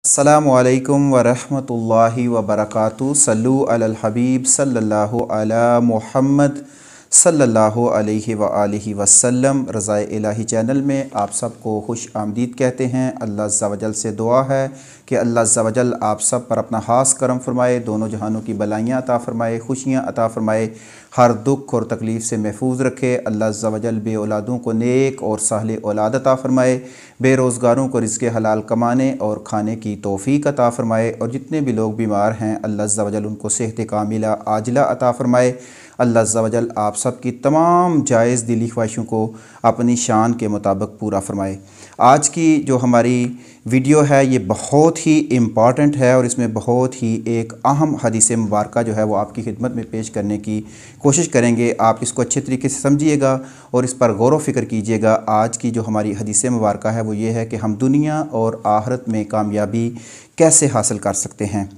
अस्सलामुअलैकुम वरहमतुल्लाहि वबरकातुहू। सल्लु अलल हबीब सल्लल्लाहु अला मुहम्मद सल्लल्लाहु अलैहि व आलिहि वसल्लम। रज़ाए इलाही चैनल में आप सबको खुश आमदीद कहते हैं। अल्लाह अज़्ज़ा वजल से दुआ है कि अल्लाह अज़्ज़ा वजल आप सब पर अपना ख़ास करम फ़रमाए, दोनों जहानों की भलाइयाँ अता फ़रमाए, खुशियाँ अता फ़रमाए, हर दुख और तकलीफ़ से महफूज रखे। अल्लाह अज़्ज़ा वजल बे औलादों को नेक और साहले औलाद अता फ़रमाए, बेरोज़गारों को रिज़्क़ हलाल कमाने और खाने की तौफ़ीक अता फ़रमाए, और जितने भी लोग बीमार हैं अल्लाह अज़्ज़ा वजल उनको सेहत कामिला आजिला अता फ़रमाए। अल्लाह अज़्ज़ा वजल आप सब की तमाम जायज़ दिली ख्वाहिशों को अपनी शान के मुताबिक पूरा फ़रमाए। आज की जो हमारी वीडियो है ये बहुत ही इम्पॉर्टेंट है और इसमें बहुत ही एक अहम हदीस मुबारका जो है वो आपकी खिदमत में पेश करने की कोशिश करेंगे। आप इसको अच्छे तरीके से समझिएगा और इस पर गौर व फिक्र कीजिएगा। आज की जो हमारी हदीस मुबारका है वो ये है कि हम दुनिया और आखिरत में कामयाबी कैसे हासिल कर सकते हैं।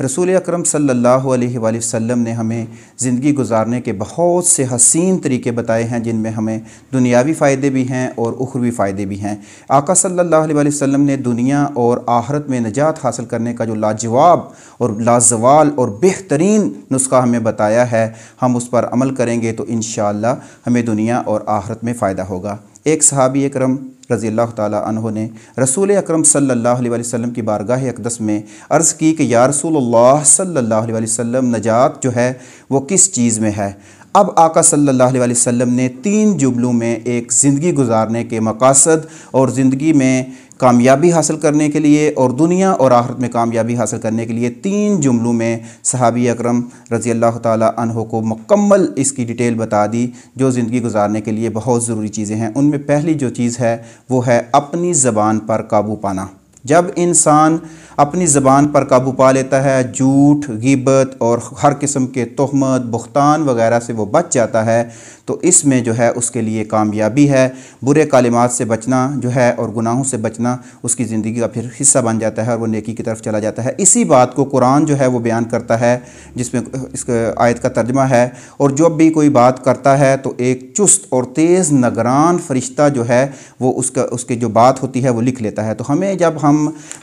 रसूल अकरम सल्लल्लाहु अलैहि वसल्लम ने हमें ज़िंदगी गुजारने के बहुत से हसीन तरीके बताए हैं, जिनमें हमें दुनियावी फ़ायदे भी हैं और उखरवी फ़ायदे भी हैं। आका सल्लल्लाहु अलैहि वसल्लम ने दुनिया और आखिरत में निजात हासिल करने का जो लाजवाब और लाजवाल और बेहतरीन नुस्खा हमें बताया है, हम उस पर अमल करेंगे तो इंशाअल्लाह हमें दुनिया और आखिरत में फ़ायदा होगा। एक सहाबी अकरम रज़ी अल्लाह ताला अन्हो ने रसूल अकरम सल्लल्लाहु अलैहि वसल्लम की बारगाह अक़दस में अर्ज़ की कि या रसूलल्लाह सल्लल्लाहु अलैहि वसल्लम, नजात जो है वो किस चीज़ में है। अब आका सल्लल्लाहु अलैहि वसल्लम ने 3 जुमलों में एक ज़िंदगी गुजारने के मकासद और ज़िंदगी में कामयाबी हासिल करने के लिए और दुनिया और आखिरत में कामयाबी हासिल करने के लिए 3 जुमलों में सहाबी अकरम रज़ी अल्लाह ताला अन्हो को मुकम्मल इसकी डिटेल बता दी, जो ज़िंदगी गुजारने के लिए बहुत ज़रूरी चीज़ें हैं। उनमें पहली जो चीज़ है वो है अपनी ज़बान पर काबू पाना। जब इंसान अपनी ज़बान पर काबू पा लेता है, झूठ, ग़ीबत और हर किस्म के तोहमत, बुहतान वगैरह से वो बच जाता है, तो इसमें जो है उसके लिए कामयाबी है। बुरे कालिमात से बचना जो है और गुनाहों से बचना उसकी ज़िंदगी का फिर हिस्सा बन जाता है और वो नेकी की तरफ चला जाता है। इसी बात को कुरान जो है वो बयान करता है, जिसमें इस आयत का तर्जमा है, और जब भी कोई बात करता है तो एक चुस्त और तेज़ नगरान फरिश्ता जो है वो उसकी जो बात होती है वो लिख लेता है। तो हमें जब हम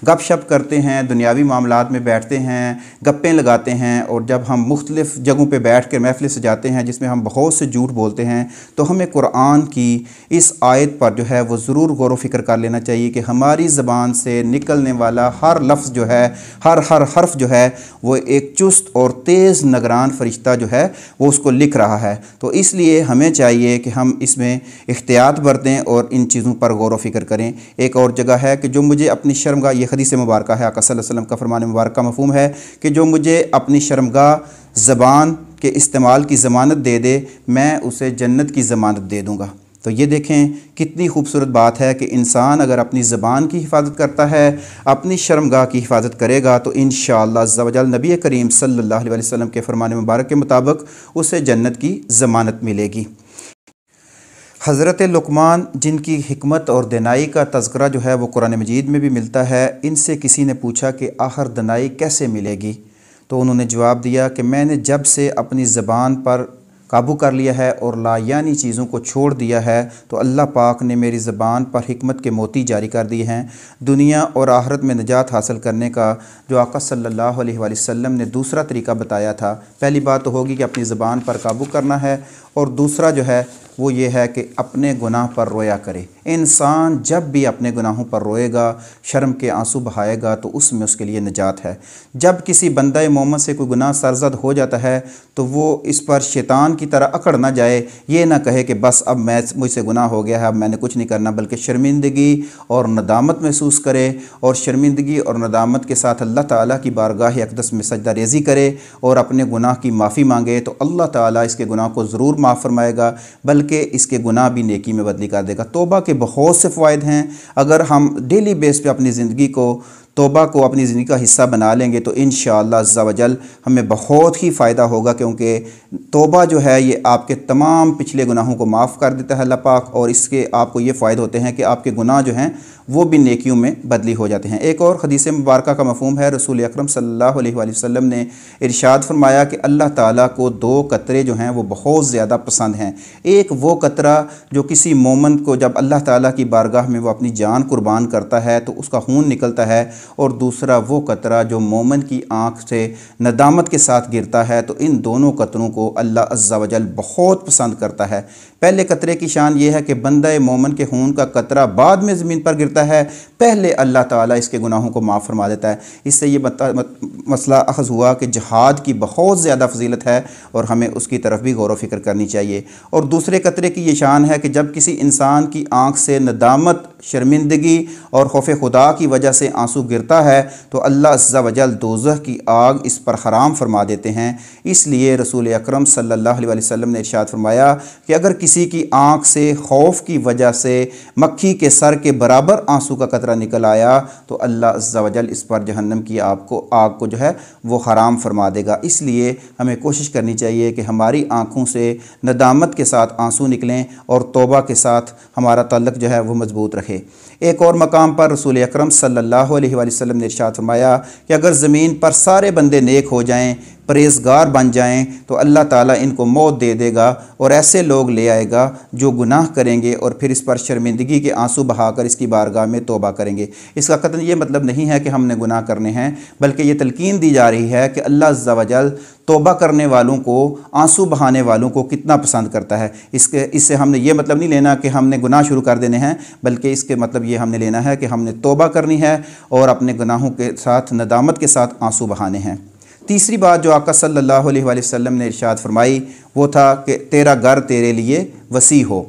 गपशप करते हैं, दुनियावी मामलात में बैठते हैं, गप्पें लगाते हैं, और जब हम मुख्तलिफ़ जगहों पे बैठ कर महफ़िल सजाते हैं जिसमें हम बहुत से झूठ बोलते हैं, तो हमें कुरान की इस आयत पर जो है वो ज़रूर गौर व फिक्र कर लेना चाहिए कि हमारी ज़बान से निकलने वाला हर लफ्ज़ जो है, हर हर्फ जो है वो एक चुस्त और तेज़ नगरान फरिश्ता जो है वो उसको लिख रहा है। तो इसलिए हमें चाहिए कि हम इसमें एहतियात बरतें और इन चीज़ों पर गौर व फिक्र करें। एक और जगह है कि जो मुझे अपनी शर्मगाह, ये हदीस मुबारका है, आका सल्लल्लाहु अलैहि वसल्लम का फरमान मुबारक का मफ़हूम है कि जो मुझे अपनी शर्मगाह ज़बान के इस्तेमाल की ज़मानत दे दे, मैं उसे जन्नत की ज़मानत दे दूँगा। तो ये देखें कितनी खूबसूरत बात है कि इंसान अगर अपनी ज़बान की हिफाजत करता है, अपनी शर्मगाह की हिफाजत करेगा, तो इंशाअल्लाह अज़्ज़ा वजल नबी करीम सल्लल्लाहु अलैहि वसल्लम के फरमान मुबारक के मुताबिक उसे जन्नत की ज़मानत मिलेगी। हज़रत लुक़मान, जिनकी हिकमत और दनाई का तज़किरा जो है वो कुरान मजीद में भी मिलता है, इनसे किसी ने पूछा कि आखिर दनाई कैसे मिलेगी, तो उन्होंने जवाब दिया कि मैंने जब से अपनी ज़बान पर काबू कर लिया है और लायानी चीज़ों को छोड़ दिया है, तो अल्लाह पाक ने मेरी ज़बान पर हिकमत के मोती जारी कर दिए हैं। दुनिया और आखिरत में निजात हासिल करने का जो आका सल्लल्लाहु अलैहि वसल्लम ने दूसरा तरीका बताया था, पहली बात तो होगी कि अपनी ज़बान पर काबू करना है, और दूसरा जो है वो ये है कि अपने गुनाह पर रोया करे। इंसान जब भी अपने गुनाहों पर रोएगा, शर्म के आंसू बहाएगा, तो उसमें उसके लिए निजात है। जब किसी बंदा मोहम्मद से कोई गुनाह सरज़द हो जाता है तो वो इस पर शैतान की तरह अकड़ ना जाए, ये ना कहे कि बस अब मुझसे गुनाह हो गया है, अब मैंने कुछ नहीं करना, बल्कि शर्मिंदगी और नदामत महसूस करे, और शर्मिंदगी और नदामत के साथ अल्लाह ताला की बारगाह अक़दस में सजदा रेज़ी करे और अपने गुनाह की माफ़ी मांगे, तो अल्लाह ताला इसके गुनाह को ज़रूर माफ़ फरमाएगा, बल्कि इसके गुनाह भी नेकी में बदली कर देगा। तौबा के बहुत से फ़ायदे हैं। अगर हम डेली बेस पे अपनी ज़िंदगी को, तौबा को अपनी ज़िंदगी का हिस्सा बना लेंगे तो इंशाअल्लाह अज़्ज़ा वजल हमें बहुत ही फ़ायदा होगा, क्योंकि तौबा जो है ये आपके तमाम पिछले गुनाहों को माफ़ कर देता है अल्लाह पाक, और इसके आपको ये फ़ायदे होते हैं कि आपके गुनाह जो हैं वो भी नेकियों में बदली हो जाते हैं। एक और हदीस मुबारक का मफ़हूम है, रसूल अकरम सल्लल्लाहु अलैहि वसल्लम ने इरशाद फरमाया कि अल्लाह ताला को दो कतरे जो हैं वो बहुत ज़्यादा पसंद हैं। एक वो कतरा जो किसी मोमिन को जब अल्लाह ताला की बारगाह में वो अपनी जान कुर्बान करता है तो उसका खून निकलता है, और दूसरा वो कतरा जो मोमिन की आँख से नदामत के साथ गिरता है। तो इन दोनों कतरों को अल्लाह अज़्ज़ा वजल बहुत पसंद करता है। पहले कतरे की शान ये है कि बंदा मोमिन के खून का कतरा बाद में ज़मीन पर गिरता है, पहले अल्लाह ताला इसके गुनाहों को माफ़ फरमा देता है। इससे ये मसला अख़ज़ हुआ कि जहाद की बहुत ज़्यादा फजीलत है और हमें उसकी तरफ भी गौर व फिक्र करनी चाहिए। और दूसरे कतरे की ये शान है कि जब किसी इंसान की आँख से नदामत, शर्मिंदगी और खौफ खुदा की वजह से आंसू गिरता है तो अल्लाह अज़्ज़ा वजल दोज़ख की आग इस पर हराम फरमा देते हैं। इसलिए रसूल अकरम सल्लल्लाहु अलैहि वसल्लम ने इरशाद फरमाया कि अगर किसी की आँख से खौफ की वजह से मक्खी के सर के बराबर आंसू का कतरा निकल आया तो अल्लाह अज़्ज़ा वजल इस पर जहन्नम की आग को जो है वो हराम फरमा देगा। इसलिए हमें कोशिश करनी चाहिए कि हमारी आँखों से नदामत के साथ आंसू निकलें और तौबा के साथ हमारा ताल्लुक़ जो है वो मज़बूत रखे। एक और मकाम पर रसूल अकरम सल्लल्लाहु अलैहि वसल्लम ने इरशाद फरमाया कि अगर ज़मीन पर सारे बंदे नेक हो जाएं, परहेज़गार बन जाएं, तो अल्लाह ताला इनको मौत दे देगा और ऐसे लोग ले आएगा जो गुनाह करेंगे और फिर इस पर शर्मिंदगी के आंसू बहाकर इसकी बारगाह में तौबा करेंगे। इसका कतन ये मतलब नहीं है कि हमने गुनाह करने हैं, बल्कि ये तलकीन दी जा रही है कि अल्लाह अज़्ज़ा वजल तौबा करने वालों को, आंसू बहाने वालों को कितना पसंद करता है। इससे हमने ये मतलब नहीं लेना कि हमने गुनाह शुरू कर देने हैं, बल्कि इसके मतलब ये हमने लेना है कि हमने तौबा करनी है और अपने गुनाहों के साथ नदामत के साथ आंसू बहाने हैं। तीसरी बात जो आका सल्लल्लाहु अलैहि वसल्लम ने इरशाद फरमाई वो था कि तेरा घर तेरे लिए वसी हो,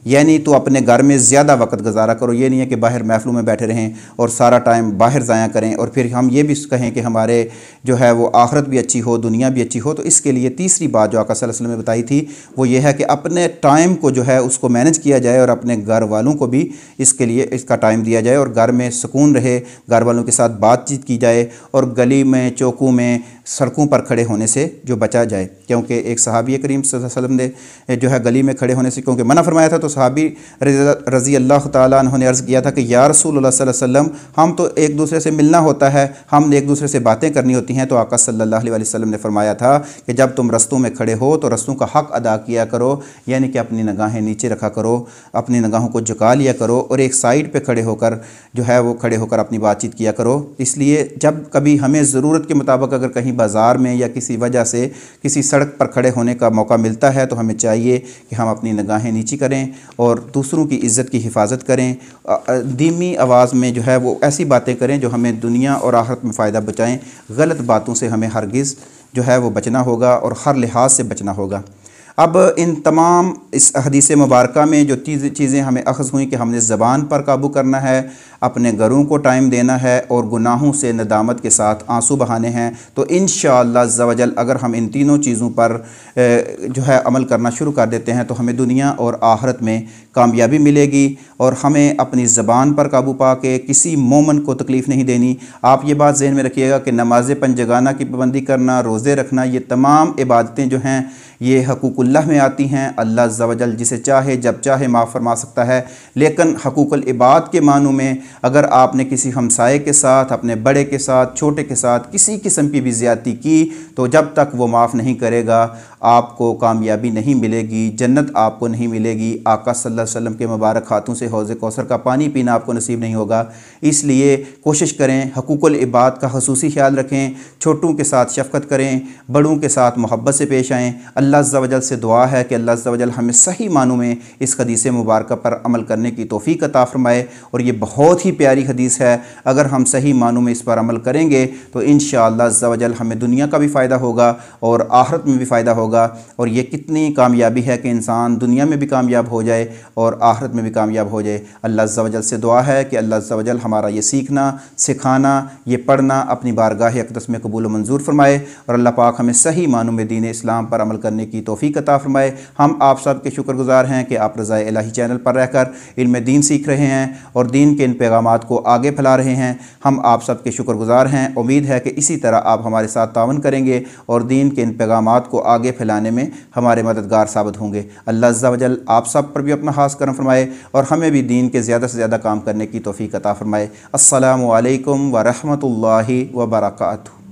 यानी तो अपने घर में ज़्यादा वक्त गुजारा करो। ये नहीं है कि बाहर महफिलों में बैठे रहें और सारा टाइम बाहर ज़ाया करें और फिर हम ये भी कहें कि हमारे जो है वो आखिरत भी अच्छी हो, दुनिया भी अच्छी हो। तो इसके लिए तीसरी बात जो आका सल्लल्लाहु अलैहि वसल्लम ने बताई थी वो ये है कि अपने टाइम को जो है उसको मैनेज किया जाए और अपने घर वालों को भी इसके लिए इसका टाइम दिया जाए और घर में सुकून रहे, घर वालों के साथ बातचीत की जाए और गली में, चौकों में, सड़कों पर खड़े होने से जो बचा जाए। क्योंकि एक सहाबी करीम सल्लल्लाहु अलैहि वसल्लम ने जो है गली में खड़े होने से क्योंकि मना फरमाया था, तो सहाबी रज़ी अल्लाह ताला अन्हु ने अर्ज़ किया था कि या रसूलुल्लाह सल्लल्लाहु अलैहि वसल्लम, हम तो एक दूसरे से मिलना होता है, हम एक दूसरे से बातें करनी होती हैं। तो आका सल्लल्लाहु अलैहि वसल्लम ने फरमाया था कि जब तुम रस्तों में खड़े हो तो रस्तों का हक़ अदा किया करो, यानी कि अपनी निगाहें नीचे रखा करो, अपनी निगाहों को झुका लिया करो और एक साइड पर खड़े होकर जो है वो खड़े होकर अपनी बातचीत किया करो। इसलिए जब कभी हमें ज़रूरत के मुताबिक अगर कहीं बाज़ार में या किसी वजह से किसी सड़क पर खड़े होने का मौका मिलता है तो हमें चाहिए कि हम अपनी निगाहें नीची करें और दूसरों की इज़्ज़त की हिफाजत करें। धीमी आवाज़ में जो है वो ऐसी बातें करें जो हमें दुनिया और आखिरत में फ़ायदा बचाएं। गलत बातों से हमें हरगिज़ जो है वो बचना होगा और हर लिहाज से बचना होगा। अब इन तमाम इस हदीस मुबारक में जो चीज़ें हमें अख़ज़ हुई कि हमने ज़बान पर काबू करना है, अपने घरों को टाइम देना है और गुनाहों से नदामत के साथ आंसू बहाने हैं, तो इंशाअल्लाह अज़्ज़ा वजल अगर हम इन तीनों चीज़ों पर जो है अमल करना शुरू कर देते हैं तो हमें दुनिया और आखिरत में कामयाबी मिलेगी और हमें अपनी ज़बान पर काबू पा के किसी मोमिन को तकलीफ़ नहीं देनी। आप ये बात ज़हन में रखिएगा कि नमाज़ पंजगाना की पाबंदी करना, रोज़े रखना, ये तमाम इबादतें जो हैं ये हकूक़ुल्लाह में आती हैं। अल्लाह अज़्ज़ा वजल जिसे चाहे जब चाहे माफ़ फरमा सकता है, लेकिन हकूक़ुल इबाद के मानों में अगर आपने किसी हमसाये के साथ, अपने बड़े के साथ, छोटे के साथ किसी किस्म की भी ज़्यादती की तो जब तक वो माफ़ नहीं करेगा आपको कामयाबी नहीं मिलेगी, जन्नत आपको नहीं मिलेगी। आका सल्लल्लाहु अलैहि वसल्लम के मुबारक हाथों से हौज़ कौसर का पानी पीना आपको नसीब नहीं होगा। इसलिए कोशिश करें, हकूक़ुल इबाद का ख़ुसूसी ख्याल रखें, छोटों के साथ शफ़क़त करें, बड़ों के साथ मोहब्बत से पेश आएँ। अल्लाह अज़्ज़ा वजल से दुआ है कि अल्लाह अज़्ज़ा वजल हमें सही मानों में इस हदीस मुबारक पर अमल करने की तौफ़ीक़ अता फ़रमाए। और ये बहुत ही प्यारी हदीस है, अगर हम सही मानों में इस पर अमल करेंगे तो इंशाअल्लाह अज़्ज़ा वजल हमें दुनिया का भी फ़ायदा होगा और आखिरत में भी फ़ायदा होगा। और ये कितनी कामयाबी है कि इंसान दुनिया में भी कामयाब हो जाए और आखिरत में भी कामयाब हो जाए। अल्लाह अज़्ज़ा वजल से दुआ है कि अल्लाह अज़्ज़ा वजल हमारा ये सीखना, सिखाना, ये पढ़ना अपनी बारगाह अक़दस में कबूल मंजूर फ़रमाए और अल्लाह पाक हमें सही मानों में दीन इस्लाम पर अमल करने की तौफ़ीक़ अता फ़रमाए। हम आप सब के शुक्रगुज़ार हैं कि आप रज़ाए इलाही चैनल पर रहकर इल्म दीन सीख रहे हैं और दीन के इन पैगामात को आगे फैला रहे हैं। हम आप सब के शुक्रगुज़ार हैं। उम्मीद है कि इसी तरह आप हमारे साथ तावन करेंगे और दीन के इन पैगामात को आगे फैलाने में हमारे मददगार साबित होंगे। अल्लाह अज़्ज़ा वजल आप सब पर भी अपना खास करम फरमाए और हमें भी दीन के ज़्यादा से ज़्यादा काम करने की तौफ़ीक़ अता फ़रमाए। अस्सलामु अलैकुम व रहमतुल्लाहि व बरकातुहू।